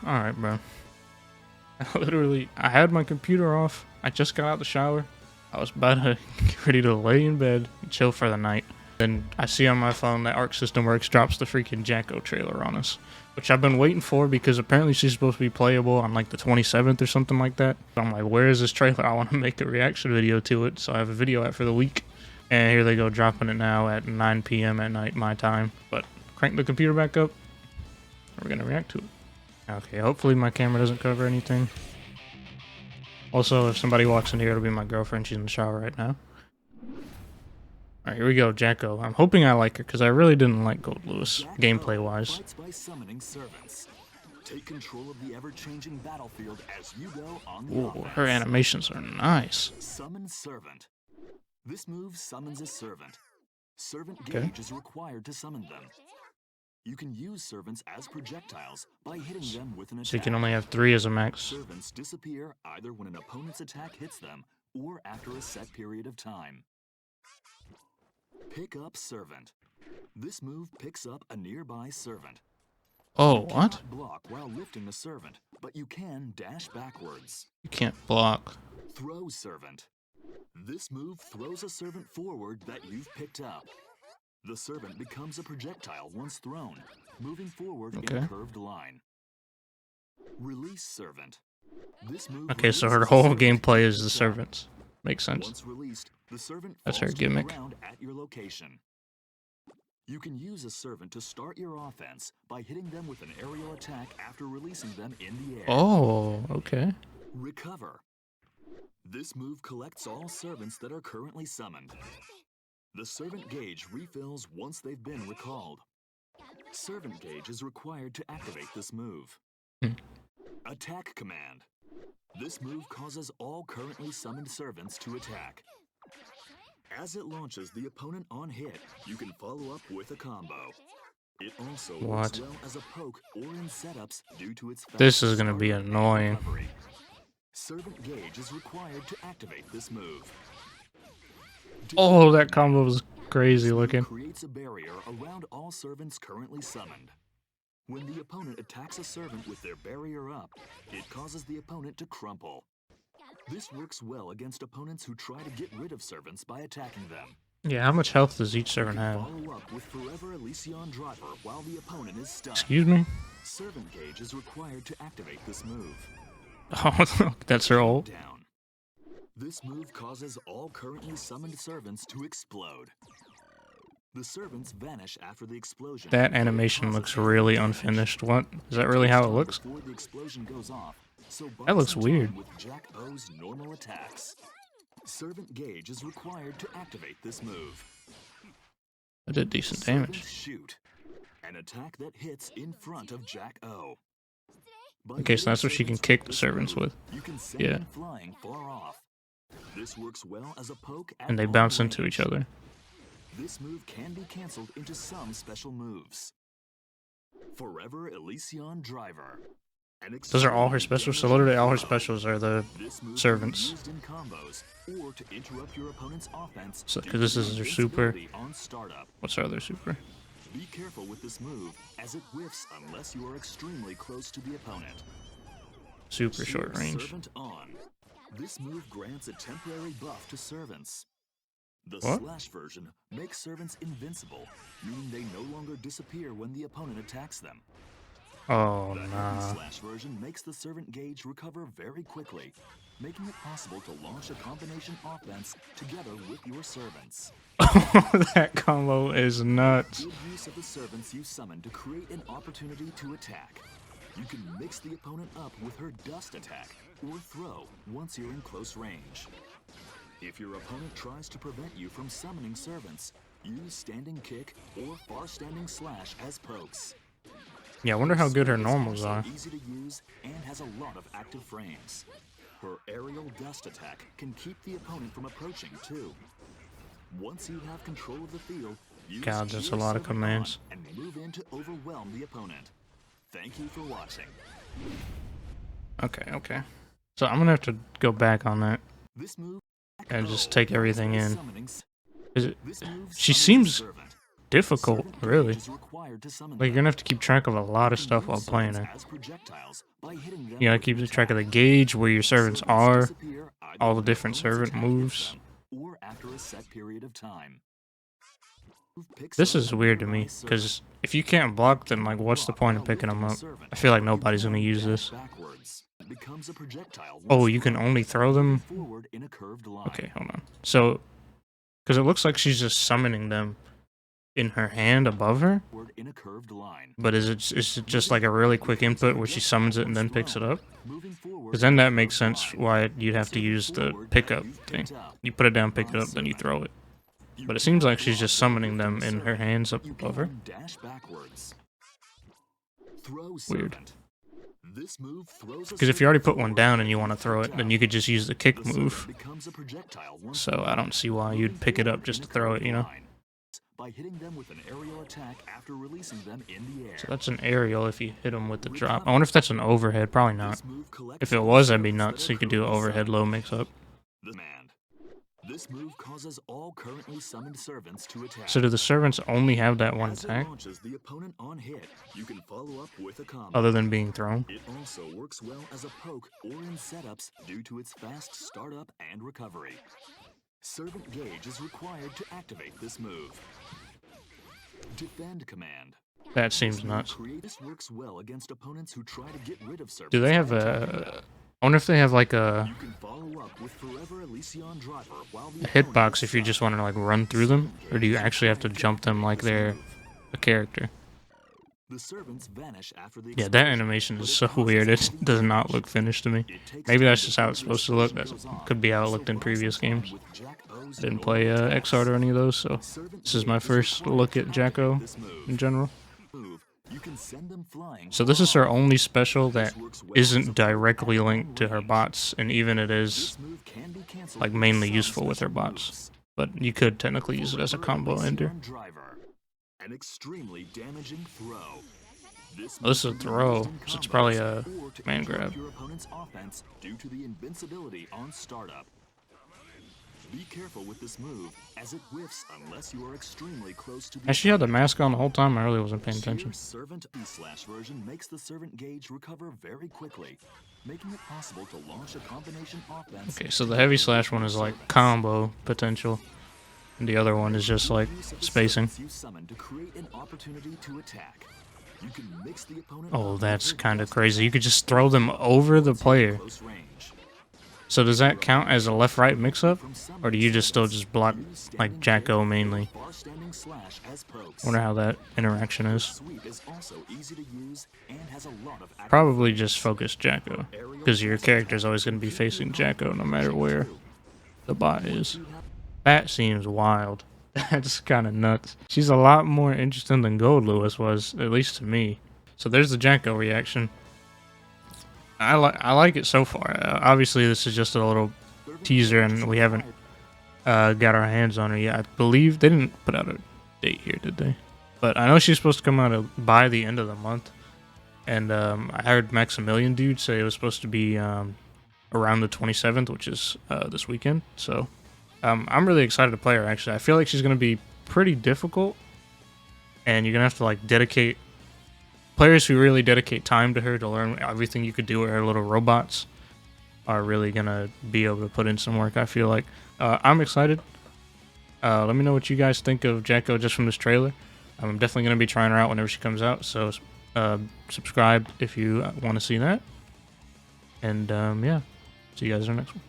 Alright, bro. I had my computer off. I just got out the shower. I was about to get ready to lay in bed and chill for the night. Then I see on my phone that Arc System Works drops the freaking Jacko trailer on us, which I've been waiting for because apparently she's supposed to be playable on like the 27th or something like that. So I'm like, where is this trailer? I want to make a reaction video to it, so I have a video out for the week. And here they go, dropping it now at 9 p.m. at night, my time. But crank the computer back up. We're gonna react to it. Okay, hopefully my camera doesn't cover anything. Also, if somebody walks in here, it'll be my girlfriend. She's in the shower right now. Alright, here we go, Jacko. I'm hoping I like her, because I really didn't like Gold Lewis, gameplay-wise. Take control of the ever-changing battlefield as you go on the Ooh, offense. her animations are nice. Summon Servant. This move summons a servant. Servant Okay. gauge is required to summon them. You can use servants as projectiles by hitting them with an attack. So you can only have 3 as a max. Servants disappear either when an opponent's attack hits them or after a set period of time. Pick up Servant. This move picks up a nearby servant. Oh, You what? cannot block while lifting the servant, but you can dash backwards. You can't block. Throw Servant. This move throws a servant forward that you've picked up. The servant becomes a projectile once thrown, moving forward in Okay. a curved line. Release Servant. This move Okay, so her releases a whole servant gameplay to is the the servants. Makes sense. Once released, the servant That's her falls to the gimmick. ground at your location. You can use a servant to start your offense by hitting them with an aerial attack after releasing them in the air. Oh, okay. Recover. This move collects all servants that are currently summoned. The servant gauge refills once they've been recalled. Servant gauge is required to activate this move. Hmm. Attack command. This move causes all currently summoned servants to attack. As it launches the opponent on hit, you can follow up with a combo. It also works What? well as a poke or in setups due to its fast This is gonna be start and annoying. recovery. Servant gauge is required to activate this move. Oh, that combo was crazy This move looking. creates a barrier around all servants currently summoned. When the opponent attacks a servant with their barrier up, it causes the opponent to crumple. This works well against opponents who try to get rid of servants by attacking them. Yeah, how much health does each You servant can have? follow up with Forever Elysion Driver while the opponent is stunned. Excuse me? Servant gauge is required to activate this move. Oh, that's her ult. Down. This move causes all currently summoned servants to explode. The servants vanish after the explosion. That animation looks really unfinished. What? Is that really how it looks? Before the explosion goes off, so buy That looks some weird. time with Jacko's normal attacks. Servant gauge is required to activate this move. That did decent Servant damage. Shoot. An attack that hits in front of Jack-O. By Okay, so that's what she hitting can kick servants the with servants this move, with. You can send Yeah. them flying far off. This works well as a poke at And they long bounce into range. each other. This move can be cancelled into some special moves. Forever Elysion Driver. Those are all her specials? So literally all her This specials are the move can be servants. used in combos or to interrupt your opponent's offense. So- due 'cause this to is her super. invincibility on startup. What's her other super? Be careful with this move, as it whiffs unless you are extremely close to the opponent. Super short Sear range. Servant on. This move grants a temporary buff to servants. The What? slash version makes servants invincible, meaning they no longer disappear when the opponent attacks them. Oh, The heavy nah. slash version makes the servant gauge recover very quickly, making it possible to launch a combination offense together with your servants. That combo is nuts. Good use of the servants you summon to create an opportunity to attack. You can mix the opponent up with her dust attack or throw once you're in close range. If your opponent tries to prevent you from summoning servants, use standing kick or far standing slash as pokes. Yeah, I wonder how good her This normals is also are. easy to use and has a lot of active frames. Her aerial dust attack can keep the opponent from approaching too. Once you have control of the field, use God, there's a Sheer lot of Servant commands. On and move in to overwhelm the opponent. Thank you for watching. Okay. So I'm gonna have to go back on that. This move And just take everything in. Summoning Is it? This move She summons a seems servant. difficult, really. Is required to summon Like, you're them. gonna have to keep track of a lot of stuff while Use playing servants her. as projectiles by hitting them You gotta with keep an track of the attack. gauge, where your servants Servants are, disappear either all the when different opponent's servant attack hits moves. them, or after a set period of time. Picks This up is a weird to nearby me, servant. because if you can't block, then like, what's the Block point of while picking them lifting a up? servant. I feel like You nobody's gonna can use dash this. backwards. It becomes a projectile Oh, once you can thrown, only throw moving them? forward in a curved line. Okay, hold on. So, because it looks like she's just summoning them in her hand above her, Forward in a curved line. but is it just like a really quick input where she summons it and then picks it up? Moving forward Because then in a that makes curved sense line. why you'd have to Servant use the forward pickup you've thing. picked up. You put it down, pick it Nearby up, then you servant. throw it. You But it seems cannot like she's just block while summoning them lifting a in her servant. hands up You above her. can dash backwards. Throw Weird. servant. This move throws a Because if you already put servant one down and you forward want to throw and it, then you could just use the kick the move. servant becomes a projectile once So thrown, I don't see why you'd moving pick it up forward just in to a throw it, curved you know? line. By hitting them with an aerial attack after releasing them in the air. So that's an aerial if you hit them with the drop. I Recover. wonder if that's an overhead. Probably not. This move collects If it all was, that'd be servants that nuts. are So you could do an currently overhead summoned. low mix up. The command. This move causes all currently summoned servants to attack. So do the servants only have that one As it attack, launches the opponent on hit, you can follow up with a combo. other than being thrown? It also works well as a poke or in setups due to its fast startup and recovery. Servant gauge is required to activate this move. Defend command. That seems This move nuts. This works well against opponents who try to get rid of servants. Do they have by attacking them. a... I wonder if they have like a You can follow up with Forever Elysion Driver while the hitbox opponent if you is just want to like run through them, or do you actually have to jump them like they're a character? The servants vanish after the Yeah, that explosion, animation but is it so causes weird. It heavy does not damage. look finished to me. It takes Maybe time that's just how it's before the supposed to look. explosion That goes on, could be how it so looked in buy previous some time games. with Jack-O's I didn't normal play attacks. XR or any of those, so Servant this is my gauge first required look to at Jacko activate this move. in general. Move. You can send them flying. So this is her only special This that works well as a isn't poke directly at linked to her long range. bots, and even it is This move can be canceled like with mainly some useful with her special bots. moves. But you could technically use it as a combo Forever ender. Elysion Driver. An extremely damaging throw. This Oh, this is a move can be throw, used in so it's combos probably a or to man interrupt grab. your opponent's offense due to the invincibility on startup. Be careful with this move, as it whiffs unless you are extremely close to the Has she had the opponent. mask on the whole time? I really wasn't paying attention. Sheer Servant E/slash version makes the servant gauge recover very quickly, making it possible to launch a combination offense. Okay, so to the heavy get rid slash of one is like servants. combo potential, and the other one is just like Use of the spacing. servants you summon to create an opportunity to attack. You can mix the opponent Oh, up that's with your kind of best crazy. You attack could just throw them over the once you're in player. close range. So does that count as a left-right mix-up, or do you just still just block like Jacko mainly? Far-standing slash as pokes. Wonder how that interaction is. Sweep is also easy to use and has a lot of active Probably moves. just focus Jacko, because your character is always going to be facing Jacko no matter where the bot is. That seems wild. That's kind of nuts. She's a lot more interesting than Gold Lewis was, at least to me. So there's the Jacko reaction. I like it so far. Obviously, this is just a little teaser, and we haven't got our hands on her yet. I believe they didn't put out a date here, did they? But I know she's supposed to come out by the end of the month. And I heard Maximilian dude say it was supposed to be around the 27th, which is this weekend. So I'm really excited to play her, actually. I feel like she's going to be pretty difficult, and you're going to have to like dedicate... Players who really dedicate time to her to learn everything you could do with her little robots are really going to be able to put in some work, I feel like. I'm excited. Let me know what you guys think of Jacko just from this trailer. I'm definitely going to be trying her out whenever she comes out, so subscribe if you want to see that. And yeah, see you guys in the next one.